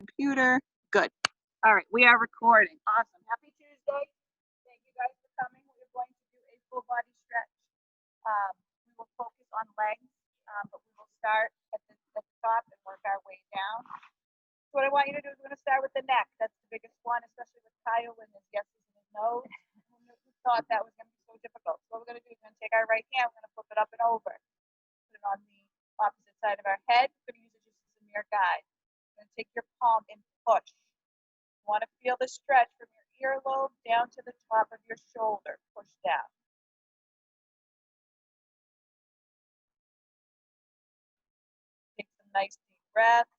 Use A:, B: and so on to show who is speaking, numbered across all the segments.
A: computer. Good. All right, we are recording. Awesome. Happy Tuesday. Thank you guys for coming. We're going to do a full body stretch. We will focus on legs, but we will start at the top and work our way down. So what I want you to do is we're going to start with the neck. That's the biggest one, especially with Kyle and his yeses and his no's. Who thought that was going to be so difficult? So what we're going to do is we're going to take our right hand, we're going to flip it up and over. Put it on the opposite side of our head. We're going to use it just as a mere guide. We're going to take your palm and push. You want to feel the stretch from your earlobe down to the top of your shoulder. Push down. Take some nice deep breaths.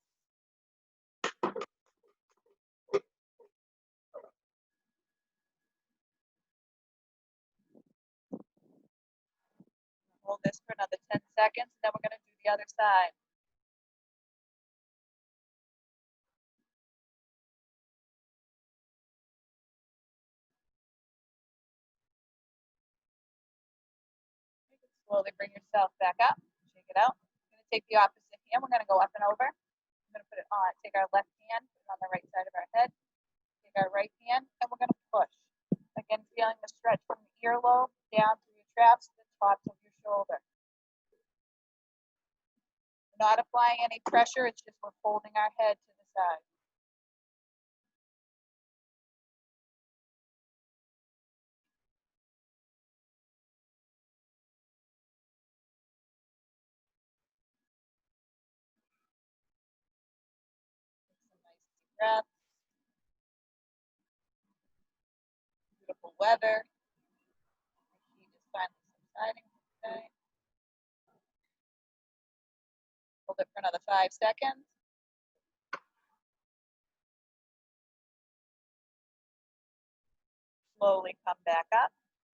A: Hold this for another 10 seconds, and then we're going to do the other side. You can slowly bring yourself back up. Shake it out. We're going to take the opposite hand. We're going to go up and over. I'm going to put it on. Take our left hand, put it on the right side of our head. Take our right hand, and we're going to push. Again, feeling the stretch from the earlobe down through your traps to the tops of your shoulder. We're not applying any pressure. It's just we're folding our head to the side. Take some nice deep breaths. Beautiful weather. The heat is finally subsiding today. Hold it for another 5 seconds. Slowly come back up.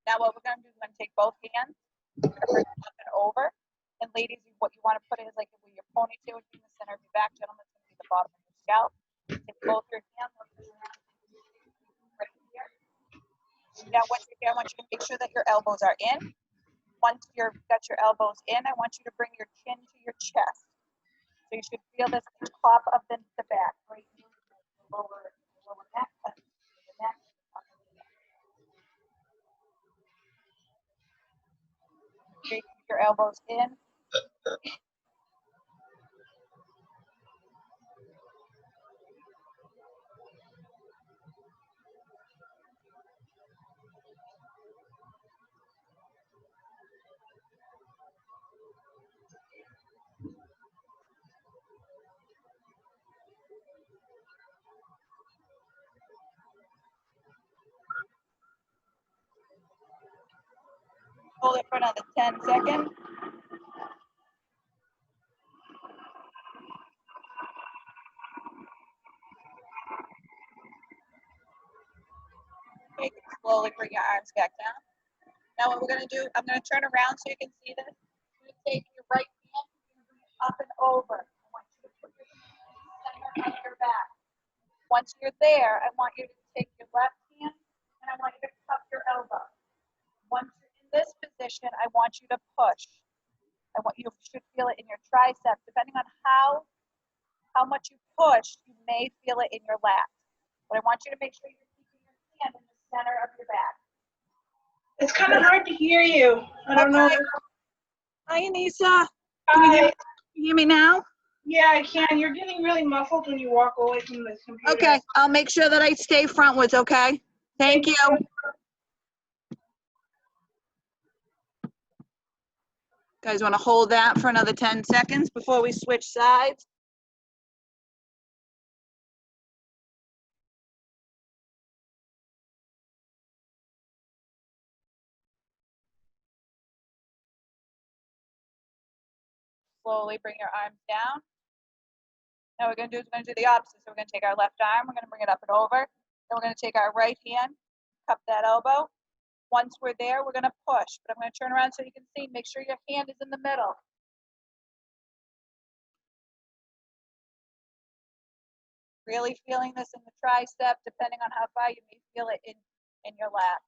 A: Now what we're going to do is we're going to take both hands. We're going to bring it up and over. And ladies, what you want to put it is like where your ponytail would be in the center of your back. Gentlemen, it's going to be the bottom of your scalp. Take both your hands. Right here. Now once you're here, I want you to make sure that your elbows are in. Once you've got your elbows in, I want you to bring your chin to your chest. So you should feel this at the top of the back, right here, the lower neck, the neck. Keep your elbows in. Hold it for another 10 seconds. Okay, slowly bring your arms back down. Now what we're going to do, I'm going to turn around so you can see this. You're going to take your right hand, you're going to bring it up and over. I want you to put your center of your back. Once you're there, I want you to take your left hand and I want you to cup your elbow. Once you're in this position, I want you to push. You should feel it in your triceps. Depending on how much you push, you may feel it in your lats. But I want you to make sure you're keeping your hand in the center of your back.
B: It's kind of hard to hear you. I don't know.
A: Hi, Anissa.
B: Hi.
A: Can you hear me now?
B: Yeah, I can. You're getting really muffled when you walk away from the computer.
A: Okay, I'll make sure that I stay frontwards, okay? Thank you. Guys want to hold that for another 10 seconds before we switch sides? Slowly bring your arms down. Now what we're going to do is we're going to do the opposite. So we're going to take our left arm, we're going to bring it up and over. Then we're going to take our right hand, cup that elbow. Once we're there, we're going to push. But I'm going to turn around so you can see. Make sure your hand is in the middle. Really feeling this in the tricep, depending on how far you may feel it in your lats.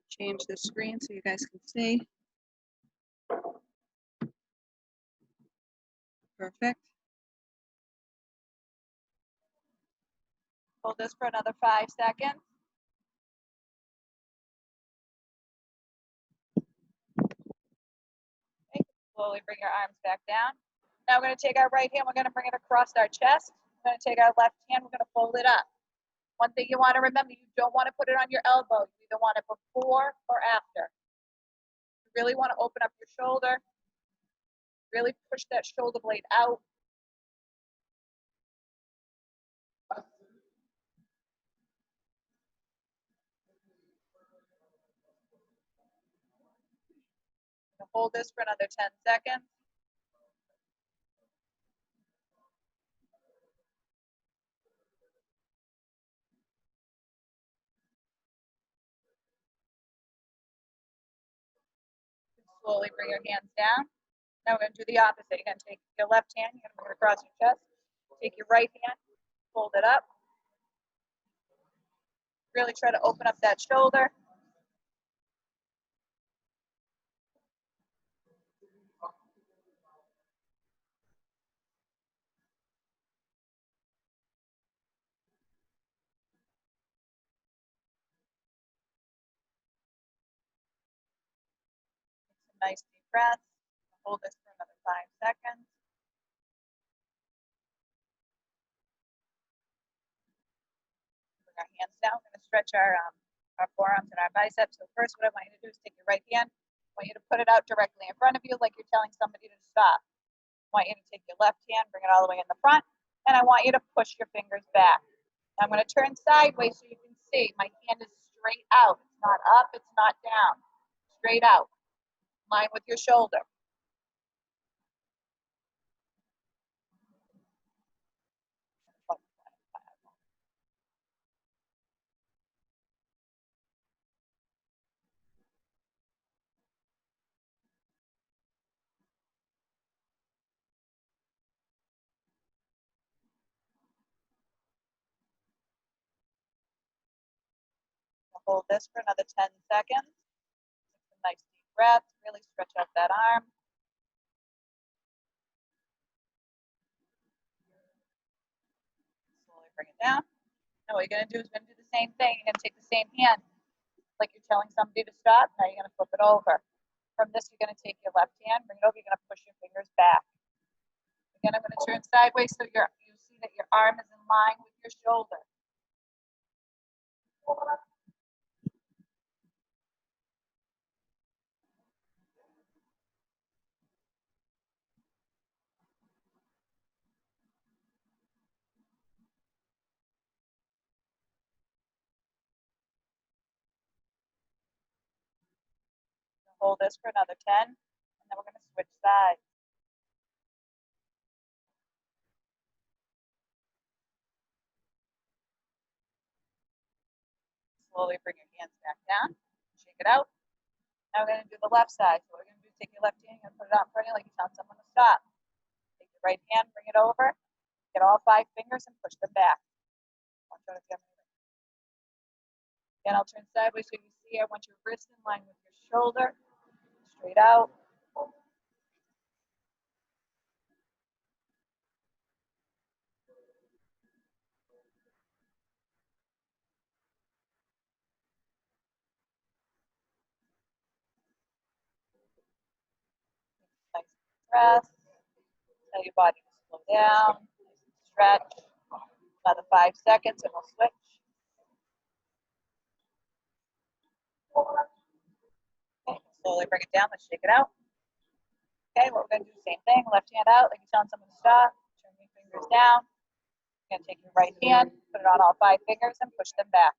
A: Change the screen so you guys can see. Perfect. Hold this for another 5 seconds. Okay. Slowly bring your arms back down. Now we're going to take our right hand, we're going to bring it across our chest. We're going to take our left hand, we're going to fold it up. One thing you want to remember, you don't want to put it on your elbow. You either want it before or after. You really want to open up your shoulder. Really push that shoulder blade out. Hold this for another 10 seconds. Slowly bring your hands down. Now we're going to do the opposite. You're going to take your left hand, you're going to bring it across your chest. Take your right hand, fold it up. Really try to open up that shoulder. Some nice deep breaths. Hold this for another 5 seconds. Bring our hands down. We're going to stretch our forearms and our biceps. So first, what I want you to do is take your right hand. I want you to put it out directly in front of you like you're telling somebody to stop. I want you to take your left hand, bring it all the way in the front, and I want you to push your fingers back. I'm going to turn sideways so you can see my hand is straight out. It's not up, it's not down. Straight out. Line with your shoulder. Hold this for another 10 seconds. Some nice deep breaths. Really stretch out that arm. Slowly bring it down. Now what you're going to do is going to do the same thing. You're going to take the same hand like you're telling somebody to stop. Now you're going to flip it over. From this, you're going to take your left hand, bring it over. You're going to push your fingers back. Again, I'm going to turn sideways so you see that your arm is in line with your shoulder. Hold this for another 10, and then we're going to switch sides. Slowly bring your hands back down, shake it out. Now we're going to do the left side. So what we're going to do is take your left hand and put it out in front of you like you're telling someone to stop. Take your right hand, bring it over, get all 5 fingers and push them back. Again, I'll turn sideways so you see. I want your wrist in line with your shoulder, straight out. Nice breath. Tell your body to slow down, stretch. Another 5 seconds and we'll switch. Okay, slowly bring it down. Let's shake it out. Okay, what we're going to do the same thing. Left hand out, like you're telling someone to stop. Turn your fingers down. You're going to take your right hand, put it on all 5 fingers, and push them back.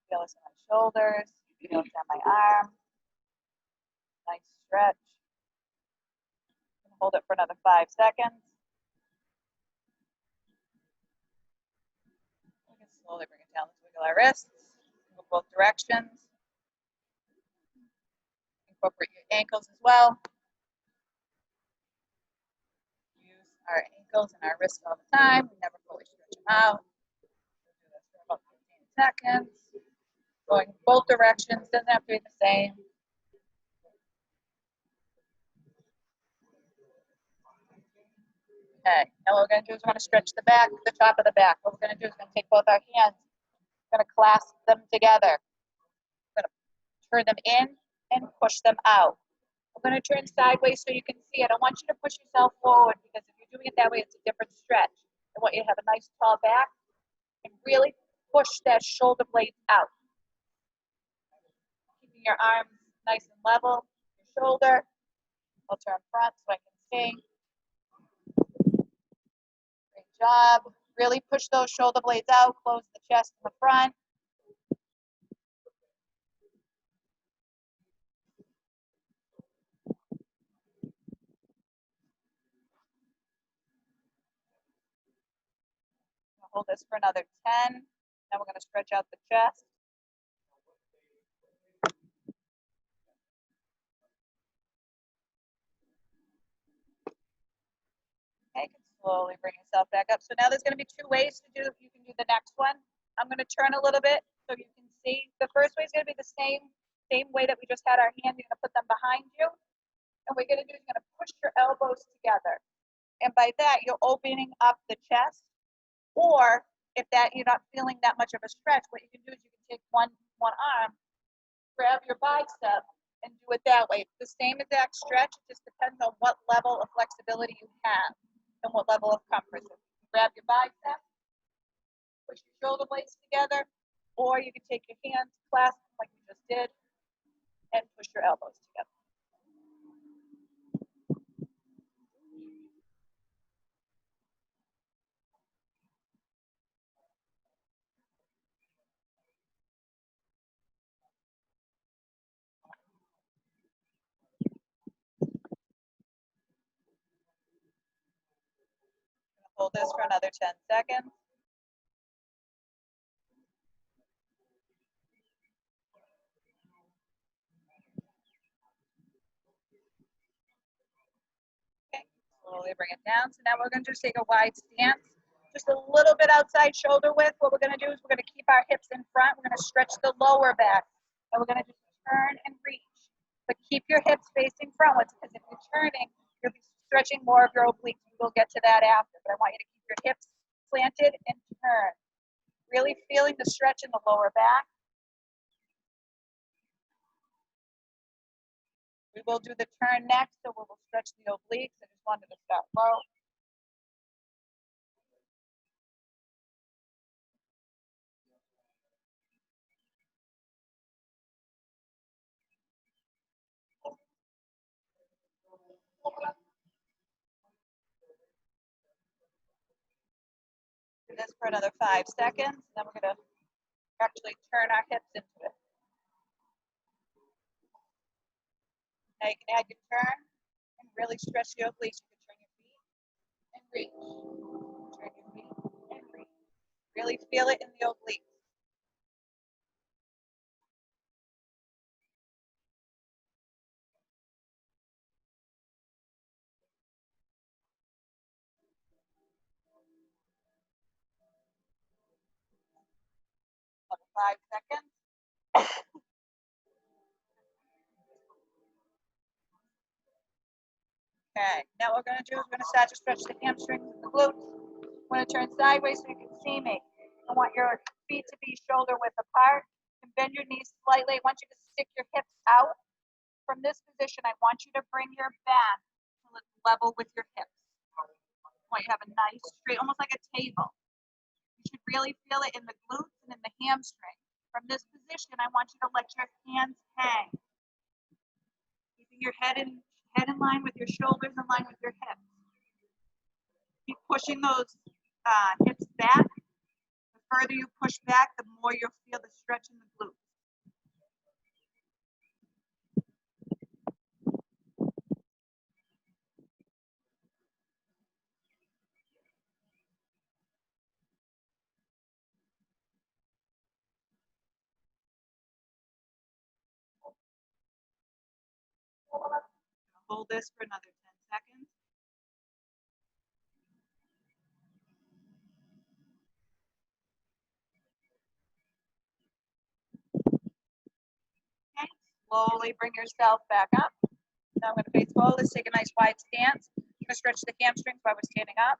A: Feel this in my shoulders. Feel it down my arm. Nice stretch. Hold it for another 5 seconds. We can slowly bring it down. Let's wiggle our wrists. Go both directions. Incorporate your ankles as well. Use our ankles and our wrists all the time. We never fully stretch them out. We'll do this for about 15 seconds. Going both directions, doesn't have to be the same. Okay, now what we're going to do is we're going to stretch the back, the top of the back. What we're going to do is we're going to take both our hands, we're going to clasp them together. We're going to turn them in and push them out. I'm going to turn sideways so you can see. I don't want you to push yourself forward because if you're doing it that way, it's a different stretch. I want you to have a nice tall back and really push that shoulder blades out. Keeping your arms nice and level, your shoulder. I'll turn front so I can see. Great job. Really push those shoulder blades out, close the chest in the front. Hold this for another 10. Then we're going to stretch out the chest. Okay, you can slowly bring yourself back up. So now there's going to be two ways to do. You can do the next one. I'm going to turn a little bit so you can see. The first way is going to be the same way that we just had our hand. You're going to put them behind you. And what you're going to do is you're going to push your elbows together. And by that, you're opening up the chest. Or if that you're not feeling that much of a stretch, what you can do is you can take one arm, grab your bicep, and do it that way. It's the same exact stretch. It just depends on what level of flexibility you have and what level of comfort. So you grab your bicep, push your shoulder blades together, or you can take your hands, clasp them like we just did, and push your elbows together. Hold this for another 10 seconds. Okay, slowly bring it down. So now we're going to just take a wide stance, just a little bit outside shoulder width. What we're going to do is we're going to keep our hips in front. We're going to stretch the lower back, and we're going to just turn and reach. But keep your hips facing frontwards because if you're turning, you'll be stretching more of your obliques. We'll get to that after, but I want you to keep your hips planted and turn. Really feeling the stretch in the lower back. We will do the turn next, so we will stretch the obliques. I just wanted to start low. Do this for another 5 seconds, and then we're going to actually turn our hips into it. Now you can add your turn and really stretch your obliques. You can turn your feet and reach. Turn your feet and reach. Really feel it in the obliques. Another 5 seconds. Okay, now what we're going to do is we're going to start to stretch the hamstrings and the glutes. I'm going to turn sideways so you can see me. I want your feet to be shoulder width apart. You can bend your knees slightly. I want you to stick your hips out. From this position, I want you to bring your back to level with your hips. I want you to have a nice straight, almost like a table. You should really feel it in the glutes and in the hamstring. From this position, I want you to let your hands hang. Keeping your head in line with your shoulders, in line with your hips. Keep pushing those hips back. The further you push back, the more you'll feel the stretch in the glutes. hold this for another 10 seconds. Okay, slowly bring yourself back up. Now I'm going to face forward. Let's take a nice wide stance. I'm going to stretch the hamstrings while we're standing up.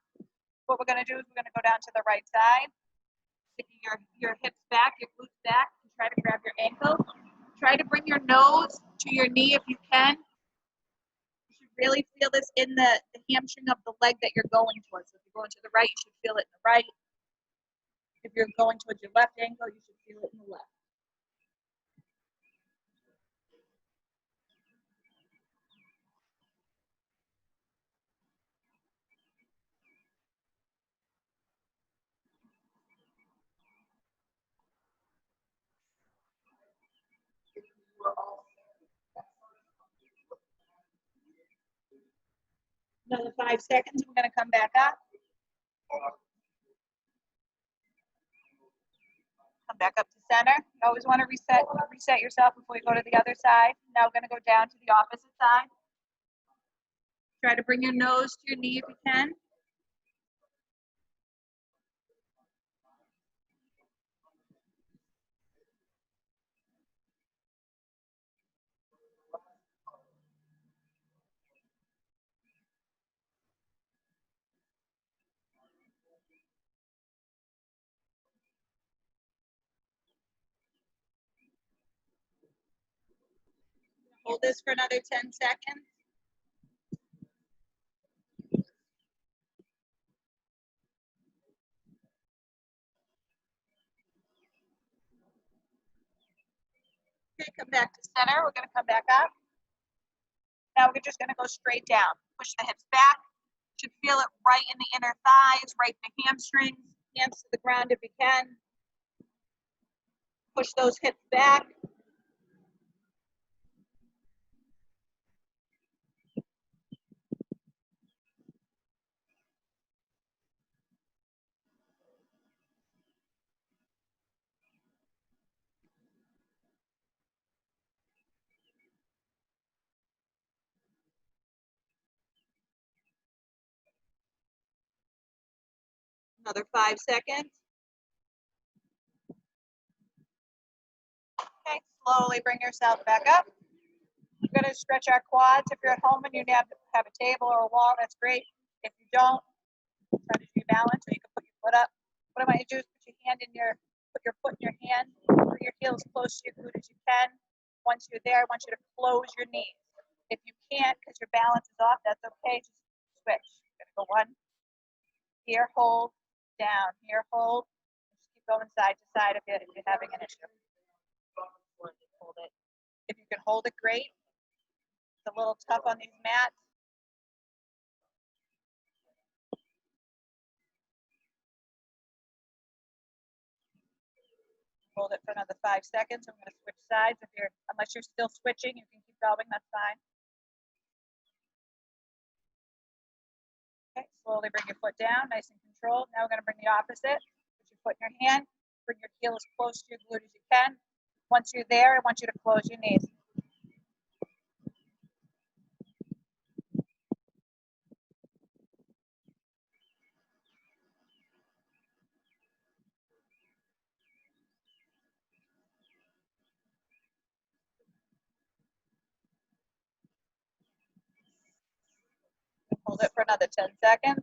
A: What we're going to do is we're going to go down to the right side, sticking your hips back, your glutes back, and try to grab your ankle. Try to bring your nose to your knee if you can. You should really feel this in the hamstring of the leg that you're going towards. So if you're going to the right, you should feel it in the right. If you're going towards your left ankle, you should feel it in the left. Another 5 seconds, we're going to come back up. Come back up to center. You always want to reset yourself before you go to the other side. Now we're going to go down to the opposite side. Try to bring your nose to your knee if you can. Hold this for another 10 seconds. Okay, come back to center. We're going to come back up. Now we're just going to go straight down. Push the hips back. You should feel it right in the inner thighs, right in the hamstrings. Hands to the ground if you can. Push those hips back. Another 5 seconds. Okay, slowly bring yourself back up. We're going to stretch our quads. If you're at home and you have a table or a wall, that's great. If you don't, try to be balanced so you can put your foot up. What I want you to do is put your foot in your hand, bring your heels close to your glute as you can. Once you're there, I want you to close your knees. If you can't, because your balance is off, that's okay. Just switch. You're going to go one, here, hold, down, here, hold. Just keep going side to side if you're having an issue. Hold it. If you can hold it, great. It's a little tough on these mats. Hold it for another 5 seconds. I'm going to switch sides. Unless you're still switching, you can keep going. That's fine. Okay, slowly bring your foot down, nice and controlled. Now we're going to bring the opposite. Put your foot in your hand. Bring your heel as close to your glute as you can. Once you're there, I want you to close your knees. Hold it for another 10 seconds.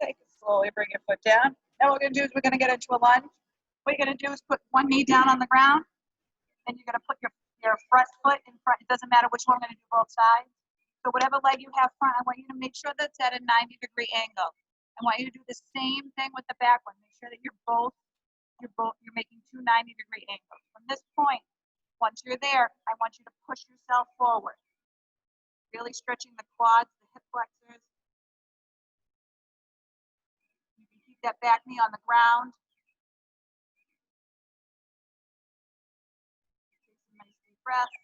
A: Okay, slowly bring your foot down. Now what we're going to do is we're going to get into a lunge. What you're going to do is put one knee down on the ground, and you're going to put your front foot in front. It doesn't matter which one. I'm going to do both sides. So whatever leg you have front, I want you to make sure that's at a 90-degree angle. I want you to do the same thing with the back one. Make sure that you're making two 90-degree angles. From this point, once you're there, I want you to push yourself forward. Really stretching the quads, the hip flexors. You can keep that back knee on the ground. Take some nice deep breaths.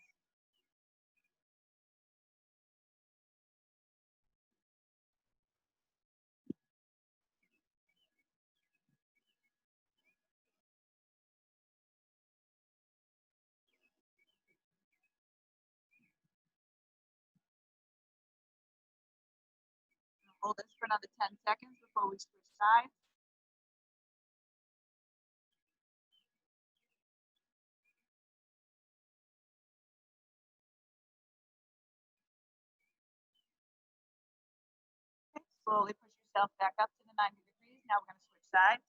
A: Hold this for another 10 seconds before we switch sides. Okay, slowly push yourself back up to the 90 degrees. Now we're going to switch sides.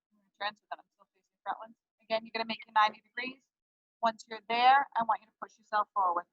A: I'm going to turn so that I'm still facing front ones. Again, you're going to make your 90 degrees. Once you're there, I want you to push yourself forward.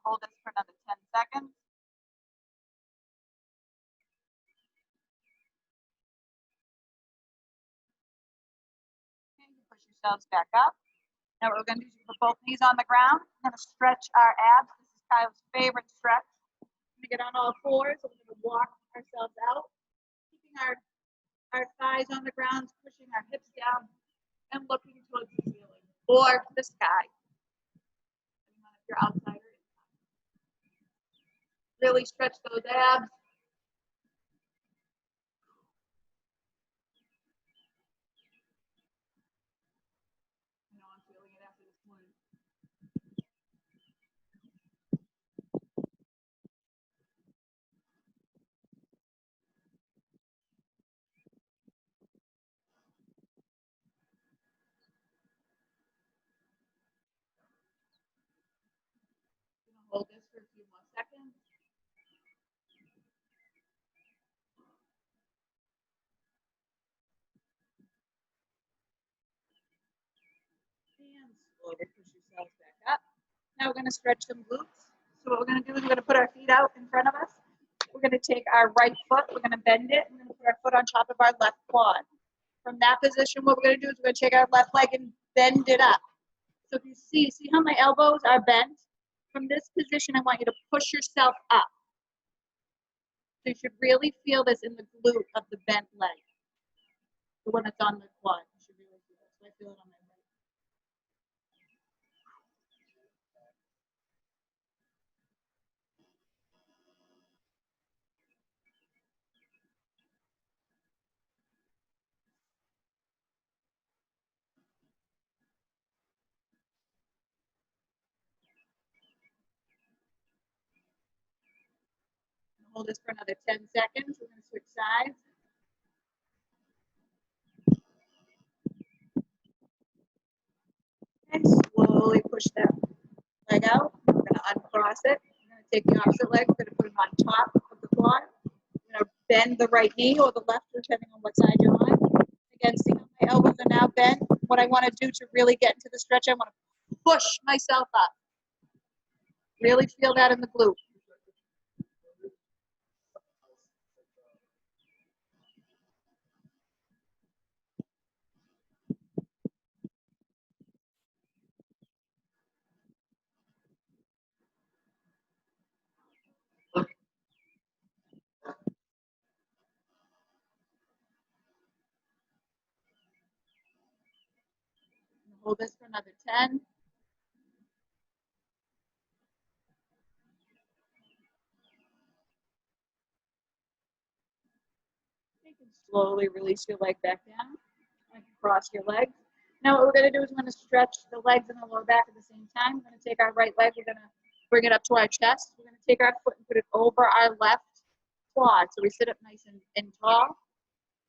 A: Hold this for another 10 seconds. Okay, you push yourselves back up. Now what we're going to do is put both knees on the ground. We're going to stretch our abs. This is Kyle's favorite stretch. We're going to get on all fours. So we're going to walk ourselves out, keeping our thighs on the ground, pushing our hips down, and looking towards the ceiling or the sky. Depending on if you're outside or inside. Really stretch those abs. I know I'm feeling it after this morning. Hold this for a few more seconds. And slowly push yourselves back up. Now we're going to stretch some glutes. So what we're going to do is we're going to put our feet out in front of us. We're going to take our right foot, we're going to bend it, we're going to put our foot on top of our left quad. From that position, what we're going to do is we're going to take our left leg and bend it up. So if you see how my elbows are bent? From this position, I want you to push yourself up. So you should really feel this in the glute of the bent leg. The one that's on the quad. You should really feel it. So I feel it on my right. Hold this for another 10 seconds. We're going to switch sides. And slowly push that leg out. We're going to uncross it. We're going to take the opposite leg. We're going to put it on top of the quad. We're going to bend the right knee or the left, depending on what side you're on. Again, see how my elbows are now bent? What I want to do to really get into the stretch, I want to push myself up. Really feel that in the glute. Hold this for another 10. You can slowly release your leg back down. And cross your legs. Now what we're going to do is we're going to stretch the legs and the lower back at the same time. We're going to take our right leg. We're going to bring it up to our chest. We're going to take our foot and put it over our left quad. So we sit up nice and tall.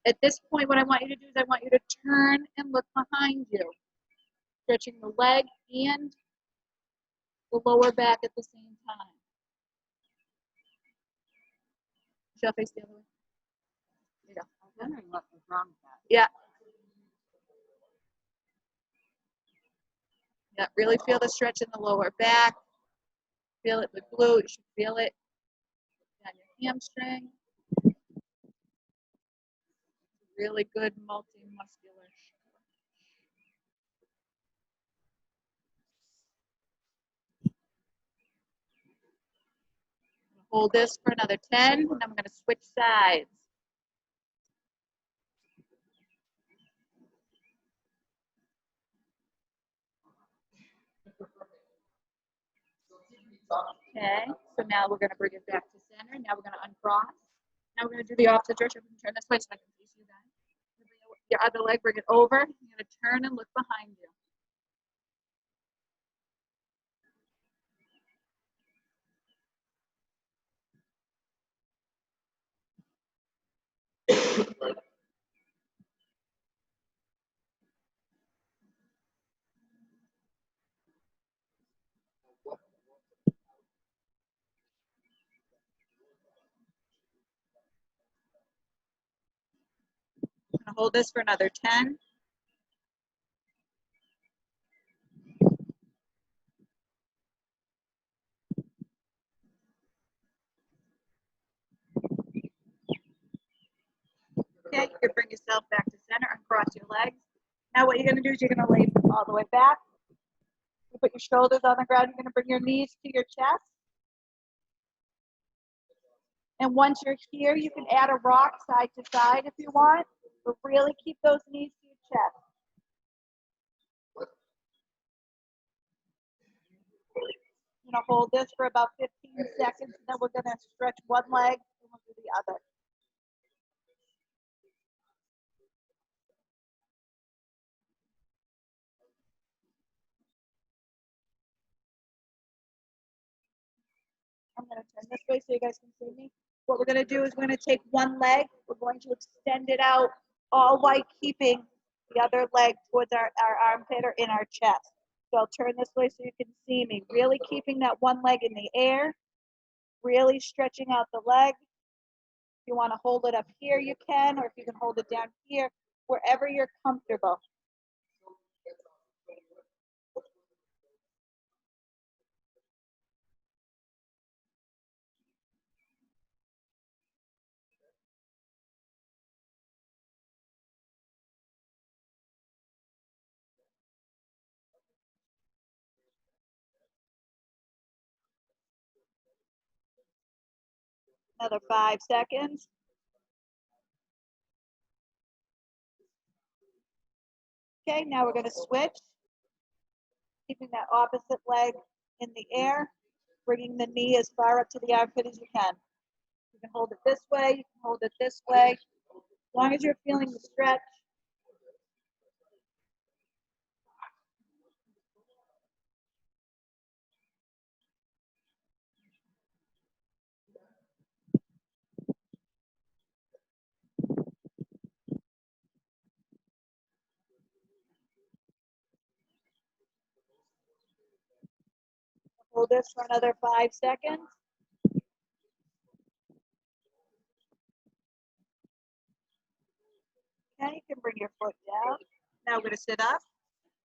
A: At this point, what I want you to do is I want you to turn and look behind you. Stretching the leg and the lower back at the same time. Shall I face the other way? There you go.
C: I was wondering what was wrong with that.
A: Yeah. Yeah, really feel the stretch in the lower back. Feel it in the glute. You should feel it on your hamstring. Really good multi-muscular. Hold this for another 10, and I'm going to switch sides. Okay, so now we're gonna bring it back to center. Now we're gonna uncross. Now we're gonna do the opposite direction. We're gonna turn this way so I can face you guys. Bring your other leg, bring it over. You're gonna turn and look behind you. I'm gonna hold this for another 10. Okay, you can bring yourself back to center, uncross your legs. Now what you're gonna do is you're gonna lay all the way back. You put your shoulders on the ground. You're gonna bring your knees to your chest. And once you're here, you can add a rock side to side if you want, but really keep those knees to your chest. I'm gonna hold this for about 15 seconds, and then we're gonna stretch one leg and we'll do the other. I'm gonna turn this way so you guys can see me. What we're gonna do is we're gonna take one leg, we're going to extend it out, all while keeping the other leg towards our armpit or in our chest. So I'll turn this way so you can see me. Really keeping that one leg in the air, really stretching out the leg. If you want to hold it up here, you can, or if you can hold it down here, wherever you're comfortable. Another 5 seconds. Okay, now we're going to switch. Keeping that opposite leg in the air, bringing the knee as far up to the armpit as you can. You can hold it this way, you can hold it this way. As long as you're feeling the stretch. Hold this for another 5 seconds. Okay, you can bring your foot down. Now we're going to sit up.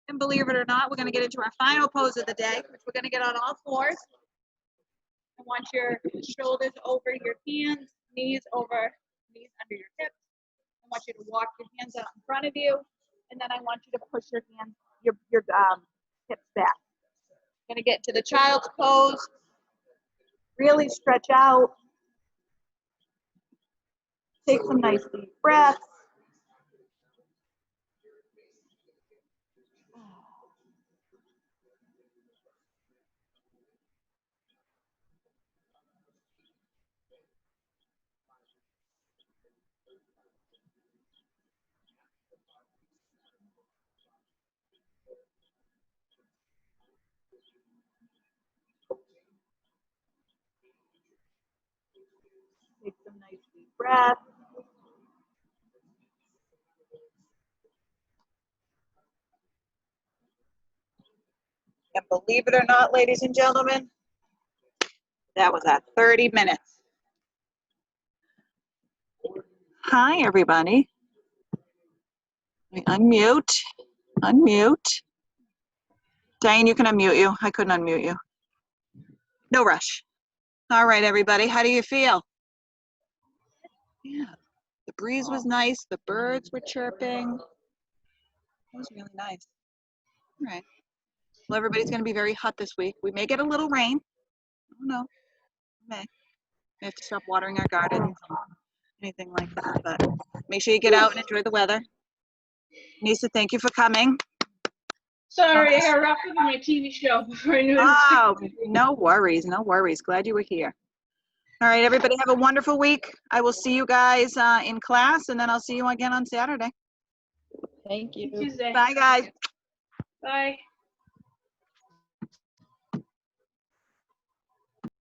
A: And believe it or not, we're going to get into our final pose of the day, which we're going to get on all fours. I want your shoulders over your hands, knees under your hips. I want you to walk your hands out in front of you, and then I want you to push your hands, your hips back. Going to get to the child's pose. Really stretch out. Take some nice deep breaths. Take some nice deep breaths. And believe it or not, ladies and gentlemen, that was at 30 minutes. Hi, everybody. Let me unmute. Diane, you can unmute you. I couldn't unmute you. No rush. All right, everybody. How do you feel? Yeah. The breeze was nice. The birds were chirping. It was really nice. All right. Well, everybody's going to be very hot this week. We may get a little rain. I don't know. We may. We have to stop watering our gardens, anything like that. But make sure you get out and enjoy the weather. Nisa, thank you for coming.
B: Sorry, I got wrapped up in my TV show before I knew it.
A: Oh, no worries, no worries. Glad you were here. All right, everybody have a wonderful week. I will see you guys in class, and then I'll see you again on Saturday.
D: Thank you.
B: Tuesday.
A: Bye, guys.
B: Bye.